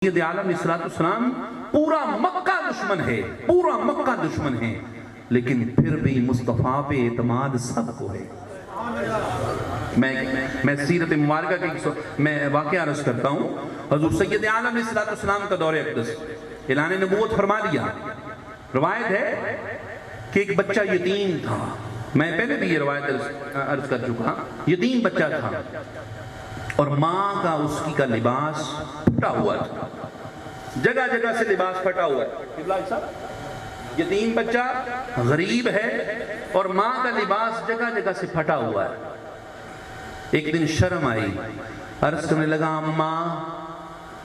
سید عالم السلام پورا مکہ دشمن ہے، پورا مکہ دشمن ہے، لیکن پھر بھی مصطفیٰ پہ اعتماد سب کو ہے۔ میں سیرت مبارکہ کی میں واقعہ عرض کرتا ہوں۔ حضور سید عالم السلام کا دور اقدس اعلان نبوت فرما دیا۔ روایت ہے کہ ایک بچہ یتیم تھا، میں پہلے بھی یہ روایت عرض کر چکا، یتیم بچہ تھا اور ماں کا اس کی کا لباس پھٹا ہوا تھا، جگہ جگہ سے لباس پھٹا ہوا ہے۔ یتیم بچہ غریب ہے اور ماں کا لباس جگہ جگہ سے پھٹا ہوا ہے۔ ایک دن شرم آئی، عرض کرنے لگا اماں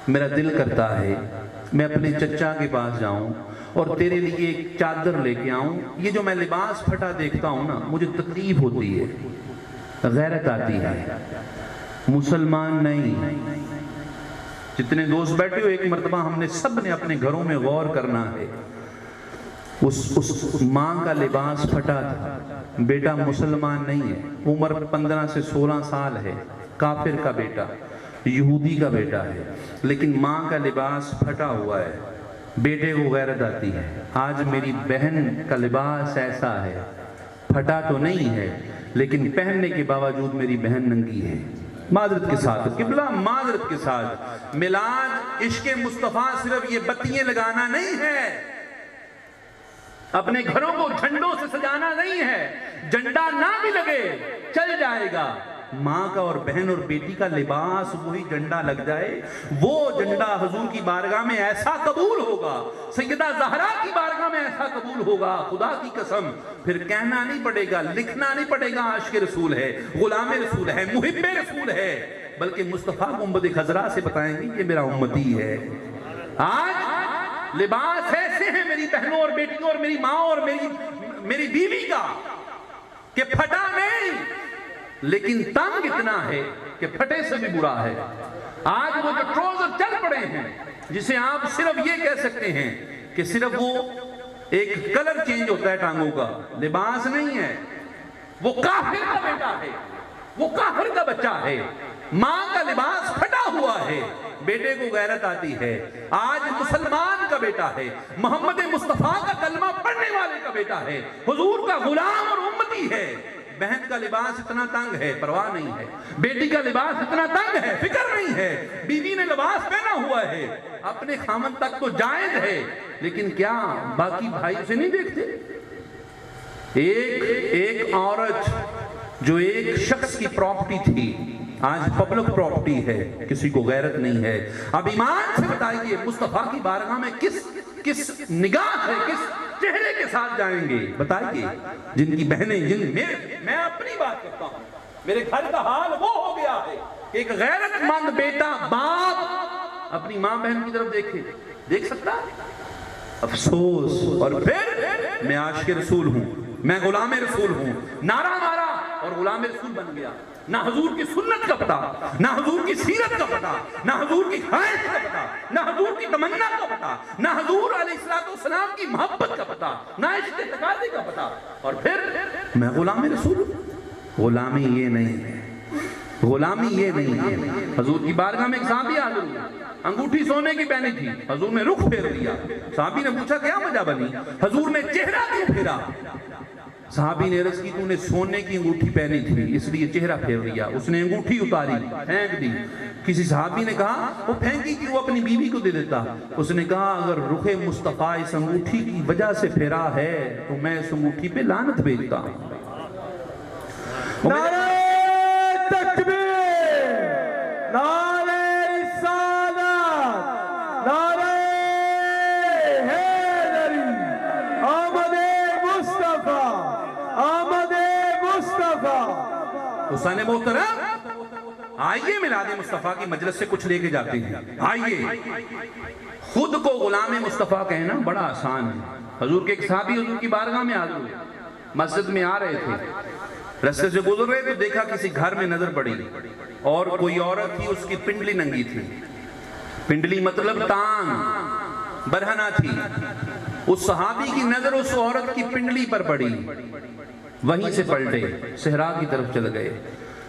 میرا دل کرتا ہے میں اپنے چچا کے پاس جاؤں اور تیرے لیے ایک چادر لے کے آؤں، یہ جو میں لباس پھٹا دیکھتا ہوں نا مجھے تکلیف ہوتی ہے، غیرت آتی ہے۔ مسلمان نہیں، جتنے دوست بیٹھے ہو ایک مرتبہ ہم نے سب نے اپنے گھروں میں غور کرنا ہے۔ اس ماں کا لباس پھٹا تھا، بیٹا مسلمان نہیں ہے، عمر 15 سے 16 سال ہے، کافر کا بیٹا، یہودی کا بیٹا ہے، لیکن ماں کا لباس پھٹا ہوا ہے، بیٹے کو غیرت آتی ہے۔ آج میری بہن کا لباس ایسا ہے، پھٹا تو نہیں ہے لیکن پہننے کے باوجود میری بہن ننگی ہے۔ معذرت کے ساتھ قبلہ، معذرت کے ساتھ، میلاد عشق مصطفیٰ صرف یہ بتیاں لگانا نہیں ہے، اپنے گھروں کو جھنڈوں سے سجانا نہیں ہے، جھنڈا نہ بھی لگے چل جائے گا، ماں کا اور بہن اور بیٹی کا لباس وہی جھنڈا لگ جائے، وہ جھنڈا حضور کی بارگاہ میں ایسا قبول ہوگا، سیدہ زہرا کی بارگاہ میں ایسا قبول ہوگا، خدا کی قسم پھر کہنا نہیں پڑے گا، لکھنا نہیں پڑے گا عاشق رسول ہے، غلام رسول ہے، محب رسول ہے، بلکہ مصطفیٰ کو امت خضراء سے بتائیں گے یہ میرا امتی ہے۔ آج لباس ایسے ہیں میری بہنوں اور بیٹیوں اور میری ماں اور میری بیوی کا کہ پھٹا نہیں لیکن تنگ اتنا ہے کہ پھٹے سے بھی برا ہے۔ آج وہ جو ٹروزر چل پڑے ہیں جسے آپ صرف یہ کہہ سکتے ہیں کہ صرف وہ ایک کلر چینج ہوتا ہے ٹانگوں کا، لباس نہیں ہے، وہ کافر کا بیٹا ہے، وہ کافر کا بچہ ہے، ماں کا لباس پھٹا ہوا ہے، بیٹے کو غیرت آتی ہے۔ آج مسلمان کا بیٹا ہے، محمد مصطفیٰ کا کلمہ پڑھنے والے کا بیٹا ہے، حضور کا غلام اور امتی ہے۔ بہن کا لباس اتنا تنگ ہے، پرواہ نہیں ہے، بیٹی کا لباس اتنا تنگ ہے، فکر نہیں ہے، بیوی نے لباس پہنا ہوا ہے، اپنے خامن تک تو جائز ہے، لیکن کیا باقی بھائی اسے نہیں دیکھتے؟ ایک عورت جو ایک شخص کی پراپرٹی تھی آج پبلک پراپرٹی ہے، کسی کو غیرت نہیں ہے۔ اب ایمان سے بتائیے مصطفیٰ کی بارگاہ میں کس نگاہ ہے، کس چہرے کے ساتھ جائیں گے؟ بتائیے جن کی بہنیں میں اپنی بات کرتا ہوں، میرے گھر کا حال وہ ہو گیا ہے کہ ایک غیرت مند بیٹا باپ اپنی ماں بہن کی طرف دیکھ سکتا ہے؟ افسوس۔ اور پھر میں عاشق رسول ہوں، میں غلام رسول ہوں، نعرہ مارا اور غلام رسول بن گیا، نہ حضور کی سنت کا پتہ، نہ حضور کی سیرت کا پتہ، نہ حضور کی خواہش کا پتہ، نہ حضور کی تمنا کا پتہ، نہ حضور علیہ السلام کی محبت کا پتہ، نہ عشق تقاضے کا پتہ، اور پھر میں غلام رسول ہوں۔ غلامی یہ نہیں ہے، غلامی یہ نہیں ہے۔ حضور کی بارگاہ میں ایک صحابی حاضر ہوا، انگوٹھی سونے کی پہنی تھی، حضور نے رخ پھیر دیا، صحابی نے پوچھا کیا وجہ بنی؟ حضور نے چہرہ کیوں پھیرا؟ صحابی نے عرض کی تو نے سونے کی انگوٹھی پہنی تھی اس لیے چہرہ پھیر دیا۔ اس نے انگوٹھی اتاری پھینک دی۔ کسی صحابی نے کہا وہ پھینکی کیوں، اپنی بیوی کو دے دیتا۔ اس نے کہا اگر رخ مصطفیٰ اس انگوٹھی کی وجہ سے پھیرا ہے تو میں اس انگوٹھی پہ لعنت بھیجتا ہوں۔ نعرہ تکبیر، نعرہ رسالت، نعرہ حیدری، آمد مصطفیٰ، آمد مصطفیٰ۔ حسین محترم آئیے میلاد مصطفیٰ کی مجلس سے کچھ لے کے جاتے ہیں، آئیے۔ خود کو غلام مصطفیٰ کہنا بڑا آسان ہے۔ حضور کے ایک صحابی حضور کی بارگاہ میں حاضر ہوئے، مسجد میں آ رہے تھے، رستے سے گزر رہے تو دیکھا کسی گھر میں نظر پڑی اور کوئی عورت تھی، اس کی پنڈلی ننگی تھی، پنڈلی مطلب تان برہنہ تھی۔ اس صحابی کی نظر اس عورت کی پنڈلی پر پڑی، وہیں سے پلٹے صحرا کی طرف چل گئے۔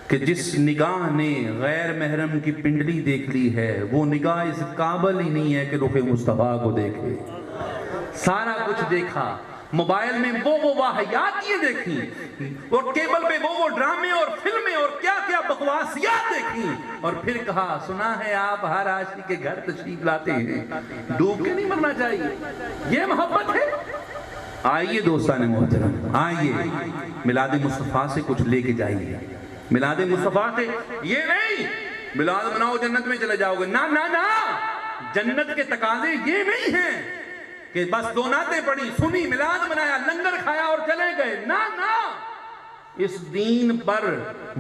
کہ جس نگاہ نے غیر محرم کی پنڈلی دیکھ لی ہے وہ نگاہ اس قابل ہی نہیں ہے کہ رخ مصطفیٰ کو دیکھے۔ سارا کچھ دیکھا، موبائل میں وہ واہیاتیں دیکھیں، اور کیبل پہ وہ ڈرامے اور فلمیں اور کیا کیا بکواسیات دیکھیں، اور پھر کہا سنا ہے آپ ہر عاشق کے گھر تشریف لاتے ہیں، ڈوب کے نہیں مرنا چاہیے۔ یہ محبت ہے؟ آئیے دوستان محترم، آئیے میلاد مصطفیٰ سے کچھ لے کے جائیے۔ میلاد مصطفیٰ سے یہ نہیں میلاد مناؤ جنت میں چلے جاؤ گے، نہ نہ نہ، جنت کے تقاضے یہ نہیں ہیں کہ بس دو نعتیں پڑھی، سنی، میلاد منایا، لنگر کھایا اور چلے گئے، نہ نہ، اس دین پر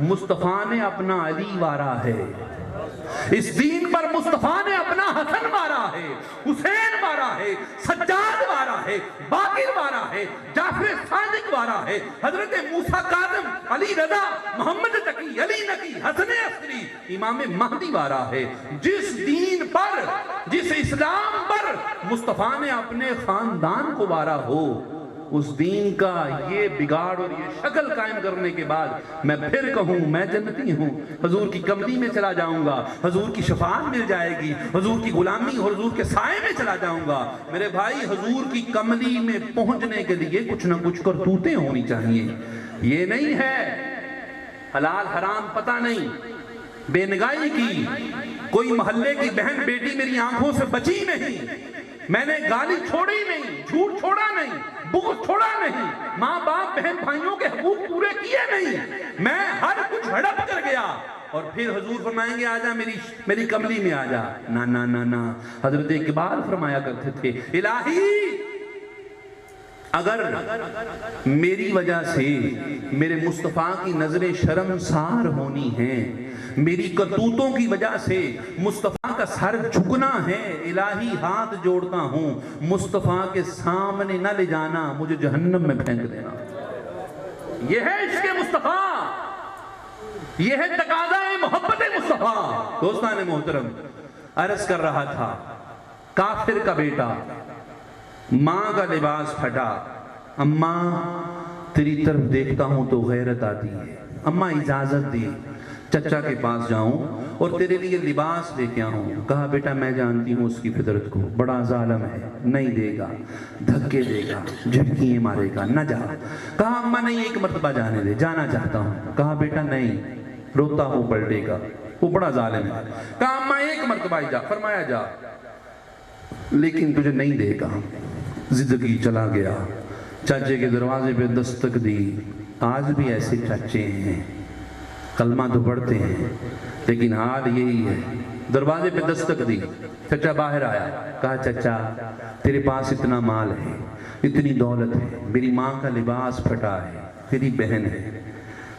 مصطفیٰ نے اپنا علی وارا ہے، اس دین پر مصطفیٰ نے اپنا حسن وارا ہے، حسین وارا ہے، سجاد وارا ہے، باقر وارا ہے، جعفر صادق وارا ہے، حضرت موسیٰ کاظم، علی رضا، محمد تقی، علی نقی، حسن عسکری، امام مہدی وارا ہے۔ جس دین پر، جس اسلام پر مصطفیٰ نے اپنے خاندان کو وارا ہو، اس دین کا یہ بگاڑ اور یہ شکل قائم کرنے کے بعد میں پھر کہوں میں جنتی ہوں، حضور کی کملی میں چلا جاؤں گا، حضور کی شفاعت مل جائے گی، حضور کی غلامی اور حضور کے سائے میں چلا جاؤں گا۔ میرے بھائی، حضور کی کملی میں پہنچنے کے لیے کچھ نہ کچھ کرتوتیں ہونی چاہیے۔ یہ نہیں ہے حلال حرام پتہ نہیں، بے نگاہی کی، کوئی محلے کی بہن بیٹی میری آنکھوں سے بچی نہیں، میں نے گالی چھوڑی نہیں، جھوٹ چھوڑا نہیں، بغض چھوڑا نہیں، ماں باپ بہن بھائیوں کے حقوق پورے کیے نہیں، میں ہر کچھ ہڑپ کر گیا، اور پھر حضور فرمائیں گے آجا میری کملی میں آجا، نا نا نا نا۔ حضرت اقبال فرمایا کرتے تھے الہی اگر میری وجہ سے میرے مصطفیٰ کی نظریں شرمسار ہونی ہیں، میری کرتوتوں کی وجہ سے مصطفیٰ کا سر جھکنا ہے، الہی ہاتھ جوڑتا ہوں، مصطفیٰ کے سامنے نہ لے جانا، مجھے جہنم میں پھینک دینا۔ یہ ہے عشق مصطفیٰ، یہ ہے تقاضا محبت مصطفیٰ۔ دوستان محترم، عرض کر رہا تھا، کافر کا بیٹا، ماں کا لباس پھٹا، اماں تیری طرف دیکھتا ہوں تو غیرت آتی ہے، اماں اجازت دی چچا کے پاس جاؤں اور تیرے لیے لباس لے کے آؤں۔ کہا بیٹا میں جانتی ہوں اس کی فطرت کو، بڑا ظالم ہے، نہیں دے گا، دھکے دے گا، جھٹکیاں مارے گا، نہ جا۔ کہا اماں نہیں، ایک مرتبہ جانے دے، جانا چاہتا ہوں۔ کہا بیٹا نہیں، روتا ہوں پلٹے گا، وہ بڑا ظالم ہے۔ کہا اماں ایک مرتبہ ہی جا، فرمایا جا، لیکن تجھے نہیں دے گا۔ زندگی چلا گیا، چاچے کے دروازے پہ دستک دی، آج بھی ایسے چاچے ہیں، کلمہ تو پڑھتے ہیں لیکن حال یہی ہے۔ دروازے پہ دستک دی، چچا باہر آیا، کہا چچا تیرے پاس اتنا مال ہے، اتنی دولت ہے، میری ماں کا لباس پھٹا ہے، تیری بہن ہے،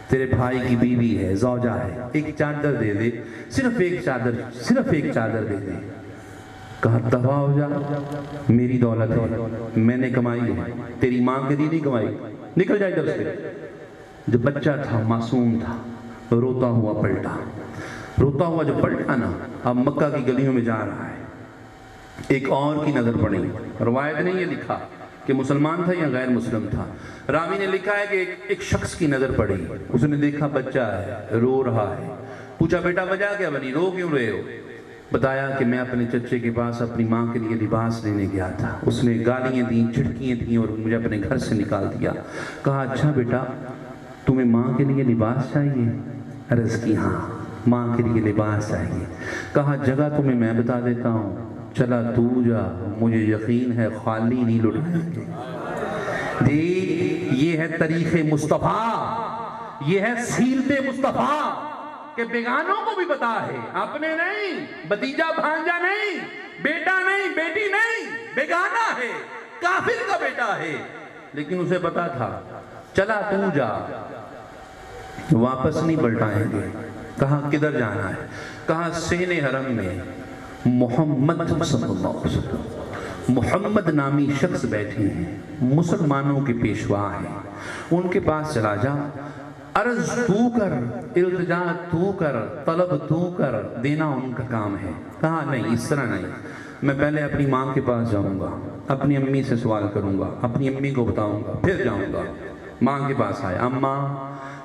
تیرے بھائی کی بیوی ہے، زوجہ ہے، ایک چادر دے دے، صرف ایک چادر دے دے۔ کہا دفع ہو جا، میری دولت ہے، میں نے کمائی ہے، تیری ماں کے لیے نہیں کمائی، نکل جائے ادھر سے۔ جب بچہ تھا، معصوم تھا، روتا ہوا پلٹا، روتا ہوا جب پلٹا نا، اب مکہ کی گلیوں میں جا رہا ہے، ایک اور کی نظر پڑی۔ روایت نے یہ لکھا کہ مسلمان تھا یا غیر مسلم تھا، راوی نے لکھا ہے کہ ایک شخص کی نظر پڑی، اس نے دیکھا بچہ ہے، رو رہا ہے، پوچھا بیٹا وجہ کیا بنی، رو کیوں رہے ہو؟ بتایا کہ میں اپنے چچے کے پاس اپنی ماں کے لیے لباس لینے گیا تھا، اس نے گالیاں دیں، جھٹکیاں دیں اور مجھے اپنے گھر سے نکال دیا۔ کہا اچھا بیٹا تمہیں ماں کے لیے لباس چاہیے؟ عرض کی ہاں ماں کے لیے لباس چاہیے۔ کہا جگہ تمہیں میں بتا دیتا ہوں، چلا تو جا، مجھے یقین ہے خالی نہیں لٹائیں گے۔ دیکھ یہ ہے طریق مصطفیٰ، یہ ہے سیرت مصطفیٰ کہ بیگانوں کو بھی پتا ہے، اپنے نہیں، بھتیجا بھانجا نہیں، بیٹا نہیں، بیٹی نہیں، بیگانہ ہے، کافر کا بیٹا ہے، لیکن اسے پتا تھا۔ چلا تو جا، واپس نہیں پلٹائیں گے۔ کہا کدھر جانا ہے؟ کہا سین حرم میں محمد صلی اللہ علیہ وسلم، محمد نامی شخص بیٹھے ہیں، مسلمانوں کے پیشوا ہیں، ان کے پاس چلا جا، عرض تو کر، التجا تو کر، طلب تو کر، دینا ان کا کام ہے۔ کہا نہیں اس طرح نہیں، میں پہلے اپنی ماں کے پاس جاؤں گا، اپنی امی سے سوال کروں گا، اپنی امی کو بتاؤں گا، پھر جاؤں گا۔ ماں کے پاس آیا، اماں